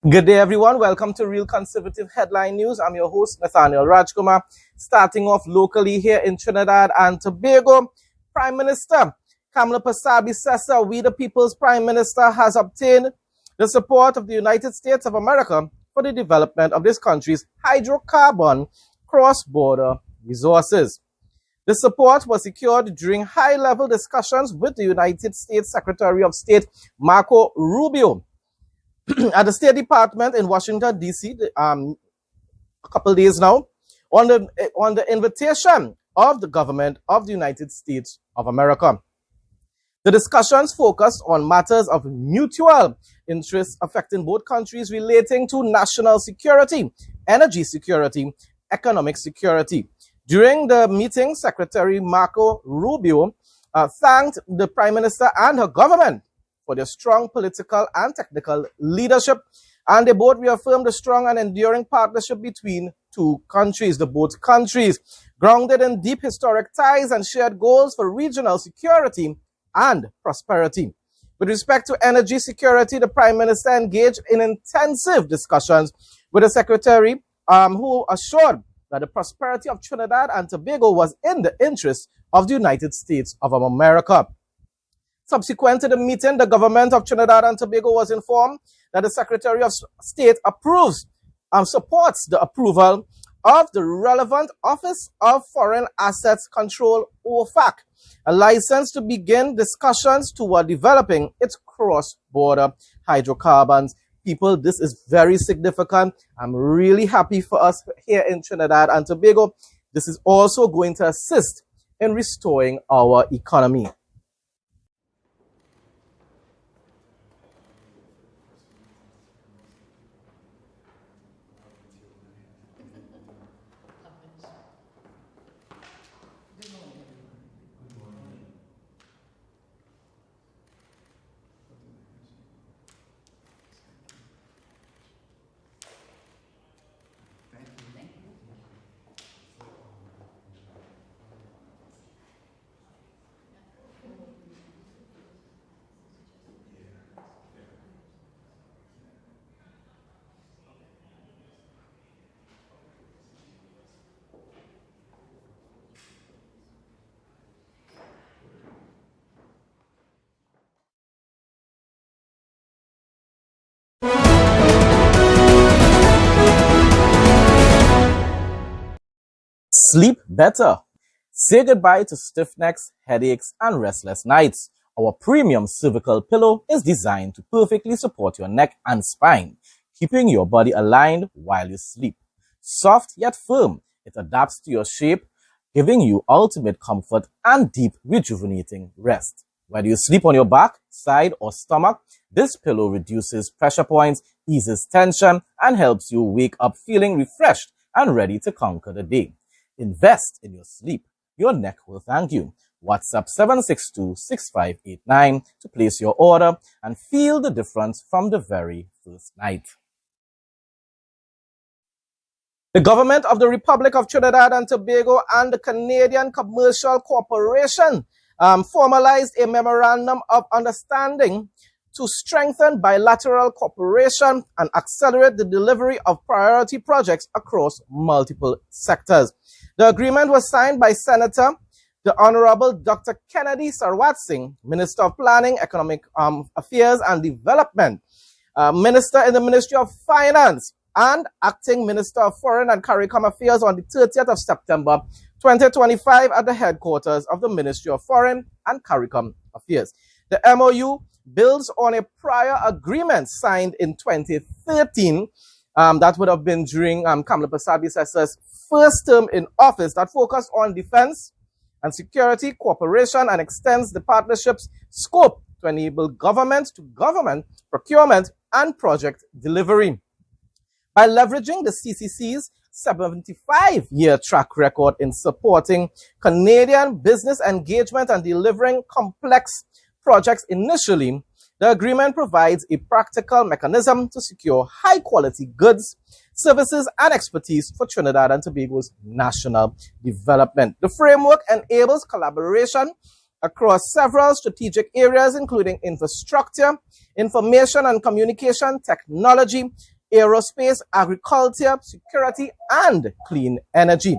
Good day, everyone. Welcome to Real Conservative Headline News. I'm your host, Nathaniel Rajkumar. Starting off locally here in Trinidad and Tobago, Prime Minister Kamala Persaud-Sessa, we the People's Prime Minister, has obtained the support of the United States of America for the development of this country's hydrocarbon cross-border resources. The support was secured during high-level discussions with the United States Secretary of State Marco Rubio at the State Department in Washington, D.C., a couple of days now, on the invitation of the government of the United States of America. The discussions focused on matters of mutual interest affecting both countries relating to national security, energy security, economic security. During the meeting, Secretary Marco Rubio thanked the Prime Minister and her government for their strong political and technical leadership, and they both reaffirmed the strong and enduring partnership between two countries. The both countries, grounded in deep historic ties and shared goals for regional security and prosperity. With respect to energy security, the Prime Minister engaged in intensive discussions with the Secretary, who assured that the prosperity of Trinidad and Tobago was in the interest of the United States of America. Subsequent to the meeting, the government of Trinidad and Tobago was informed that the Secretary of State supports the approval of the relevant Office of Foreign Assets Control, OFAC, a license to begin discussions toward developing its cross-border hydrocarbons. People, this is very significant. I'm really happy for us here in Trinidad and Tobago. This is also going to assist in restoring our economy. Sleep better. Say goodbye to stiff necks, headaches, and restless nights. Our premium cervical pillow is designed to perfectly support your neck and spine, keeping your body aligned while you sleep. Soft yet firm, it adapts to your shape, giving you ultimate comfort and deep, rejuvenating rest. Whether you sleep on your back, side, or stomach, this pillow reduces pressure points, eases tension, and helps you wake up feeling refreshed and ready to conquer the day. Invest in your sleep. Your neck will thank you. WhatsApp 762-6589 to place your order and feel the difference from the very first night. The government of the Republic of Trinidad and Tobago and the Canadian Commercial Corporation formalized a memorandum of understanding to strengthen bilateral cooperation and accelerate the delivery of priority projects across multiple sectors. The agreement was signed by Senator the Honorable Dr. Kennedy Sarwat-Singh, Minister of Planning, Economic Affairs and Development, Minister in the Ministry of Finance, and Acting Minister of Foreign and CARICOM Affairs on the 30th of September 2025 at the headquarters of the Ministry of Foreign and CARICOM Affairs. The MOU builds on a prior agreement signed in 2013 that would have been during Kamala Persaud-Sessa's first term in office, that focused on defense and security cooperation and extends the partnership's scope to enable government-to-government procurement and project delivery. By leveraging the CCC's 75-year track record in supporting Canadian business engagement and delivering complex projects initially, the agreement provides a practical mechanism to secure high-quality goods, services, and expertise for Trinidad and Tobago's national development. The framework enables collaboration across several strategic areas, including infrastructure, information and communication technology, aerospace, agriculture, security, and clean energy.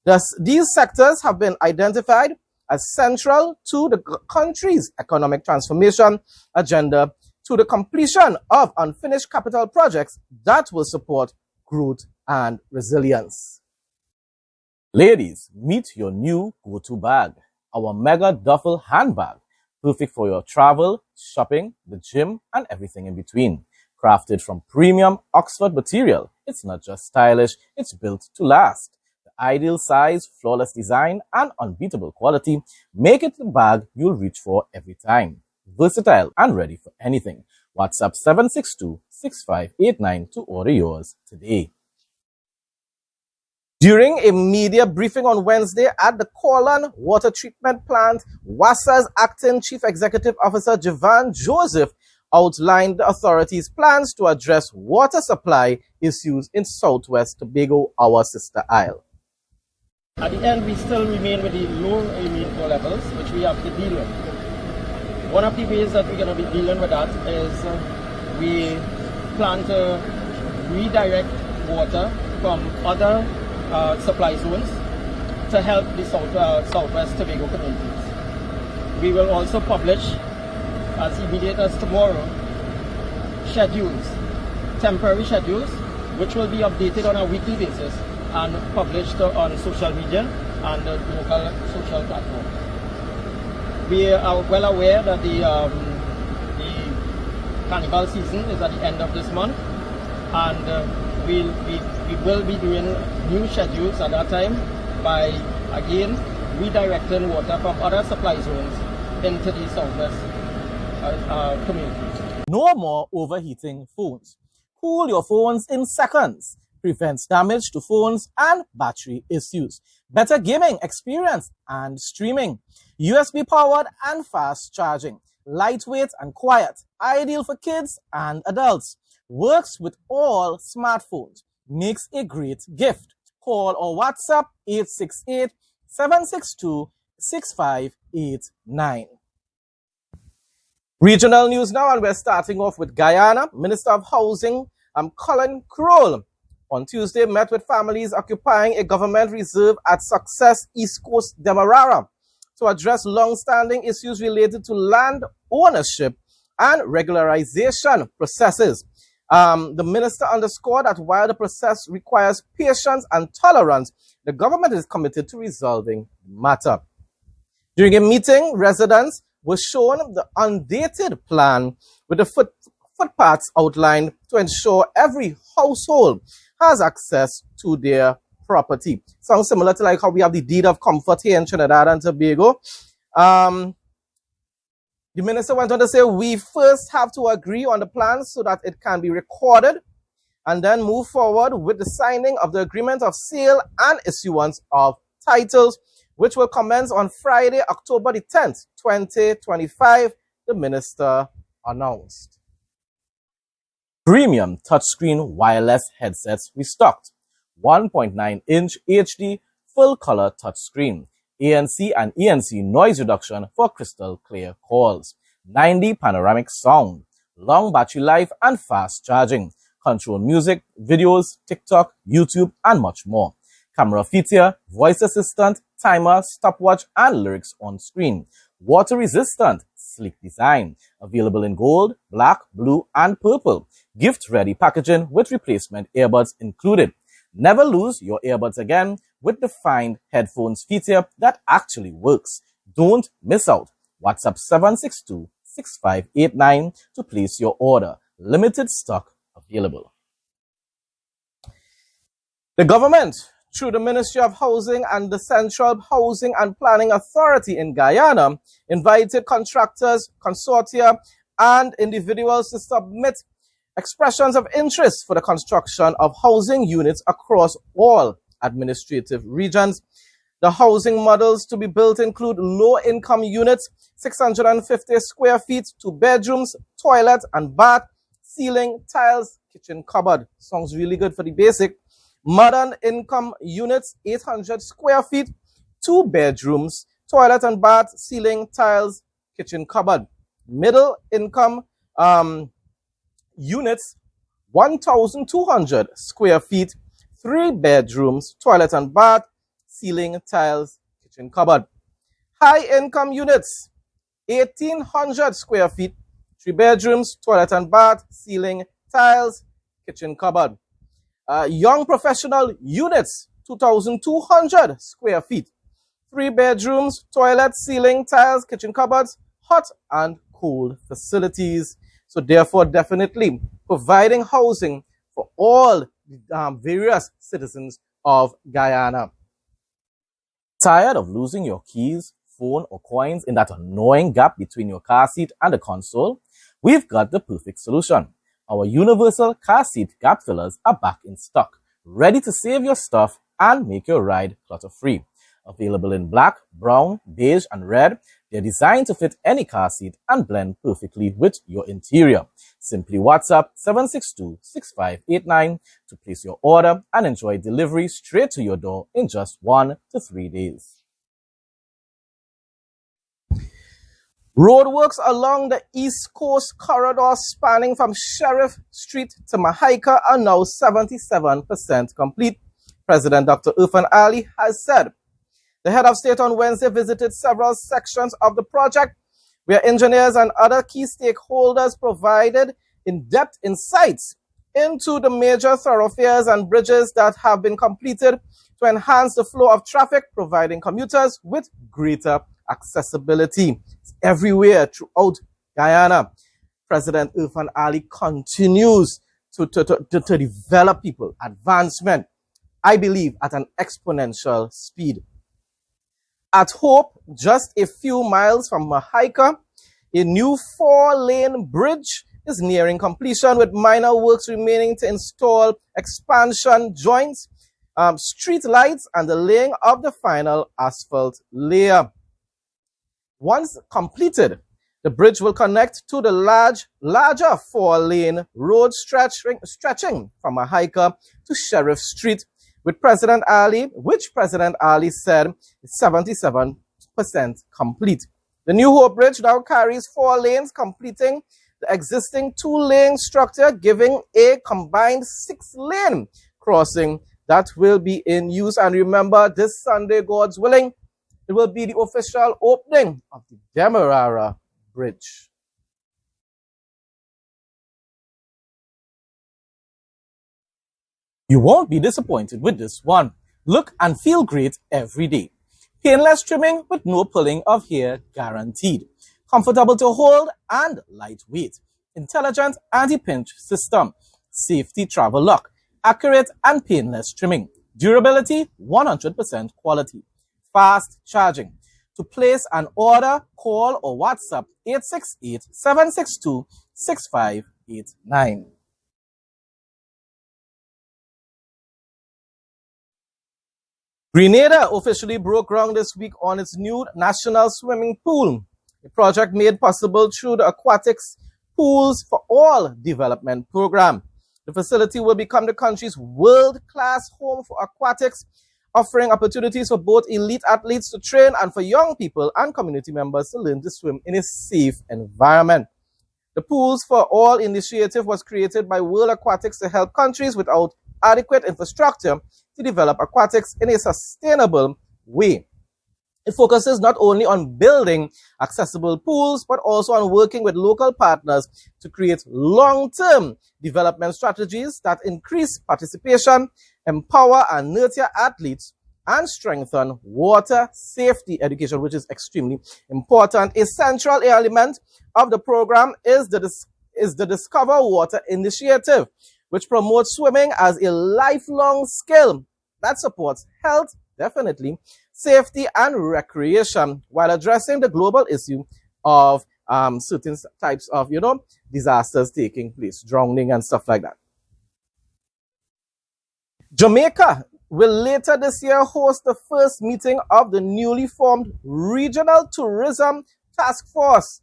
Thus, these sectors have been identified as central to the country's economic transformation agenda to the completion of unfinished capital projects that will support growth and resilience. Ladies, meet your new go-to bag, our mega duffel handbag, perfect for your travel, shopping, the gym, and everything in between. Crafted from premium Oxford material, it's not just stylish, it's built to last. The ideal size, flawless design, and unbeatable quality make it the bag you'll reach for every time. Versatile and ready for anything. WhatsApp 762-6589 to order yours today. During a media briefing on Wednesday at the Corlan Water Treatment Plant, WASA's acting Chief Executive Officer Javan Joseph outlined the authorities' plans to address water supply issues in Southwest Tobago, our sister isle. At the end, we still remain with the low rainfall levels, which we have to deal with. One of the ways that we're going to be dealing with that is we plan to redirect water from other supply zones to help the Southwest Tobago communities. We will also publish, as immediate as tomorrow, schedules, temporary schedules, which will be updated on a weekly basis and published on social media and local social platforms. We are well aware that the carnival season is at the end of this month, and we will be doing new schedules at that time by, again, redirecting water from other supply zones into the Southwest communities. No more overheating phones. Cool your phones in seconds. Prevents damage to phones and battery issues. Better gaming experience and streaming. USB powered and fast charging. Lightweight and quiet. Ideal for kids and adults. Works with all smartphones. Makes a great gift. Call or WhatsApp 868-762-6589. Regional news now, and we're starting off with Guyana. Minister of Housing Colin Crowell on Tuesday met with families occupying a government reserve at Success East Coast Demerara to address long-standing issues related to land ownership and regularization processes. The minister underscored that while the process requires patience and tolerance, the government is committed to resolving the matter. During a meeting, residents were shown the undated plan with the footpaths outlined to ensure every household has access to their property. Sounds similar to like how we have the deed of comfort here in Trinidad and Tobago. The minister went on to say, we first have to agree on the plan so that it can be recorded and then move forward with the signing of the agreement of sale and issuance of titles, which will commence on Friday, October the 10th, 2025, the minister announced. Premium touchscreen wireless headsets restocked. 1.9-inch HD full-color touchscreen. ANC and ENC noise reduction for crystal clear calls. 90 panoramic sound. Long battery life and fast charging. Control music, videos, TikTok, YouTube, and much more. Camera feature, voice assistant, timer, stopwatch, and lyrics on screen. Water resistant, sleek design. Available in gold, black, blue, and purple. Gift-ready packaging with replacement earbuds included. Never lose your earbuds again with the Find Headphones feature that actually works. Don't miss out. WhatsApp 762-6589 to place your order. Limited stock available. The government, through the Ministry of Housing and the Central Housing and Planning Authority in Guyana, invited contractors, consortia, and individuals to submit expressions of interest for the construction of housing units across all administrative regions. The housing models to be built include low-income units, 650 square feet, 2 bedrooms, toilet and bath, ceiling, tiles, kitchen cupboard. Sounds really good for the basic. Modern income units, 800 square feet, 2 bedrooms, toilet and bath, ceiling, tiles, kitchen cupboard. Middle income units, 1,200 square feet, 3 bedrooms, toilet and bath, ceiling, tiles, kitchen cupboard. High income units, 1,800 square feet, 3 bedrooms, toilet and bath, ceiling, tiles, kitchen cupboard. Young professional units, 2,200 square feet, 3 bedrooms, toilet, ceiling, tiles, kitchen cupboards, hot and cold facilities. So therefore, definitely providing housing for all various citizens of Guyana. Tired of losing your keys, phone, or coins in that annoying gap between your car seat and the console? We've got the perfect solution. Our universal car seat gap fillers are back in stock, ready to save your stuff and make your ride clutter-free. Available in black, brown, beige, and red, they're designed to fit any car seat and blend perfectly with your interior. Simply WhatsApp 762-6589 to place your order and enjoy delivery straight to your door in just 1 to 3 days. Roadworks along the East Coast corridor spanning from Sheriff Street to Mahaika are now 77% complete, President Dr. Irfan Ali has said. The head of state on Wednesday visited several sections of the project where engineers and other key stakeholders provided in-depth insights into the major thoroughfares and bridges that have been completed to enhance the flow of traffic, providing commuters with greater accessibility. Everywhere throughout Guyana, President Irfan Ali continues to develop people, advancement, I believe, at an exponential speed. At Hope, just a few miles from Mahaika, a new 4-lane bridge is nearing completion with minor works remaining to install expansion joints, street lights, and the laying of the final asphalt layer. Once completed, the bridge will connect to the larger 4-lane road stretching from Mahaika to Sheriff Street, which President Ali said is 77% complete. The new Hope Bridge now carries 4 lanes, completing the existing 2-lane structure, giving a combined 6-lane crossing that will be in use. And remember, this Sunday, God's willing, it will be the official opening of the Demerara Bridge. You won't be disappointed with this one. Look and feel great every day. Painless trimming with no pulling of hair guaranteed. Comfortable to hold and lightweight. Intelligent anti-pinch system. Safety travel lock. Accurate and painless trimming. Durability, 100% quality. Fast charging. To place an order, call or WhatsApp 868-762-6589. Grenada officially broke ground this week on its new national swimming pool, a project made possible through the Aquatics Pools for All development program. The facility will become the country's world-class home for aquatics, offering opportunities for both elite athletes to train and for young people and community members to learn to swim in a safe environment. The Pools for All initiative was created by World Aquatics to help countries without adequate infrastructure to develop aquatics in a sustainable way. It focuses not only on building accessible pools, but also on working with local partners to create long-term development strategies that increase participation, empower and nurture athletes, and strengthen water safety education, which is extremely important. A central element of the program is the Discover Water initiative, which promotes swimming as a lifelong skill that supports health, definitely, safety and recreation, while addressing the global issue of certain types of, disasters taking place, drowning and stuff like that. Jamaica will later this year host the first meeting of the newly formed Regional Tourism Task Force,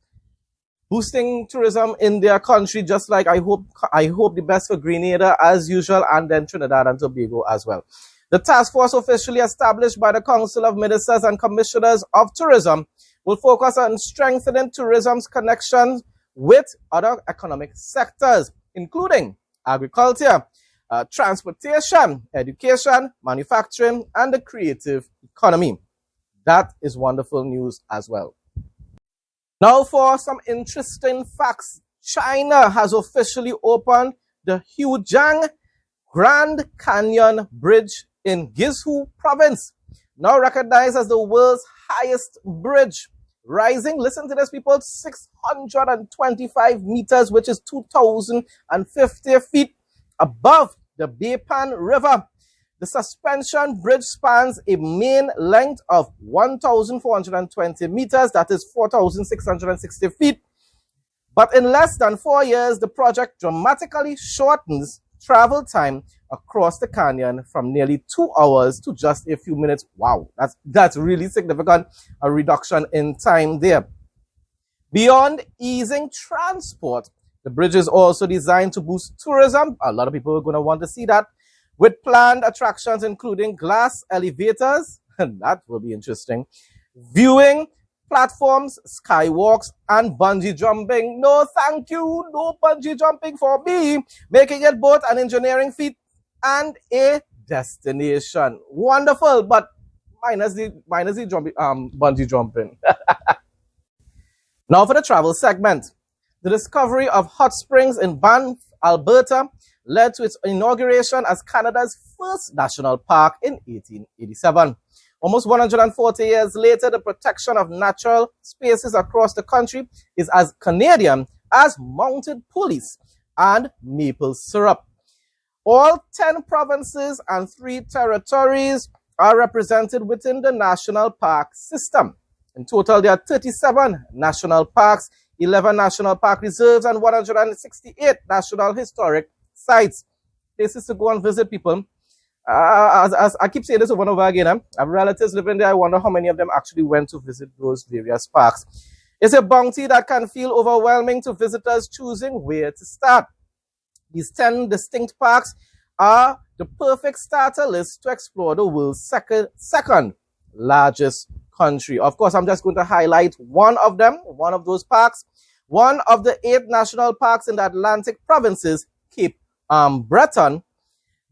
boosting tourism in their country, just like I hope the best for Grenada as usual, and then Trinidad and Tobago as well. The task force, officially established by the Council of Ministers and Commissioners of Tourism, will focus on strengthening tourism's connections with other economic sectors, including agriculture, transportation, education, manufacturing, and the creative economy. That is wonderful news as well. Now for some interesting facts. China has officially opened the Hujiang Grand Canyon Bridge in Guizhou province, now recognized as the world's highest bridge, rising, listen to this people, 625 meters, which is 2,050 feet above the Beipan River. The suspension bridge spans a main length of 1,420 meters, that is 4,660 feet. But in less than 4 years, the project dramatically shortens travel time across the canyon from nearly 2 hours to just a few minutes. Wow, that's really significant, a reduction in time there. Beyond easing transport, the bridge is also designed to boost tourism. A lot of people are going to want to see that, with planned attractions including glass elevators, and that will be interesting, viewing platforms, skywalks, and bungee jumping. No, thank you. No bungee jumping for me. Making it both an engineering feat and a destination. Wonderful, but minus the bungee jumping. Now for the travel segment. The discovery of hot springs in Banff, Alberta, led to its inauguration as Canada's first national park in 1887. Almost 140 years later, the protection of natural spaces across the country is as Canadian as mounted police and maple syrup. All 10 provinces and 3 territories are represented within the national park system. In total, there are 37 national parks, 11 national park reserves, and 168 national historic sites. Places to go and visit, people. As I keep saying this over and over again, I have relatives living there. I wonder how many of them actually went to visit those various parks. It's a bounty that can feel overwhelming to visitors choosing where to start. These 10 distinct parks are the perfect starter list to explore the world's second largest country. Of course, I'm just going to highlight one of them, one of those parks. One of the 8 national parks in the Atlantic provinces, Cape Breton,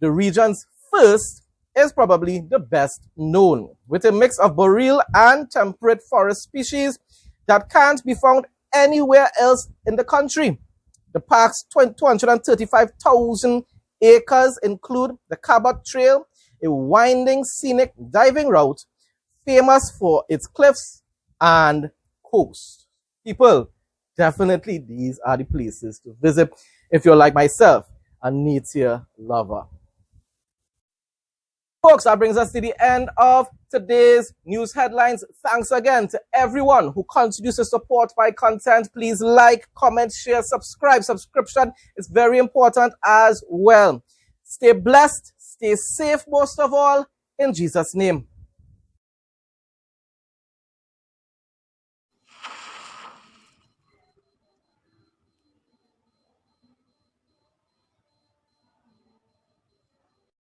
the region's first, is probably the best known, with a mix of boreal and temperate forest species that can't be found anywhere else in the country. The park's 235,000 acres include the Cabot Trail, a winding scenic diving route famous for its cliffs and coast. People, definitely these are the places to visit if you're like myself, a nature lover. Folks, that brings us to the end of today's news headlines. Thanks again to everyone who continues to support my content. Please like, comment, share, subscribe. Subscription is very important as well. Stay blessed, stay safe most of all, in Jesus' name.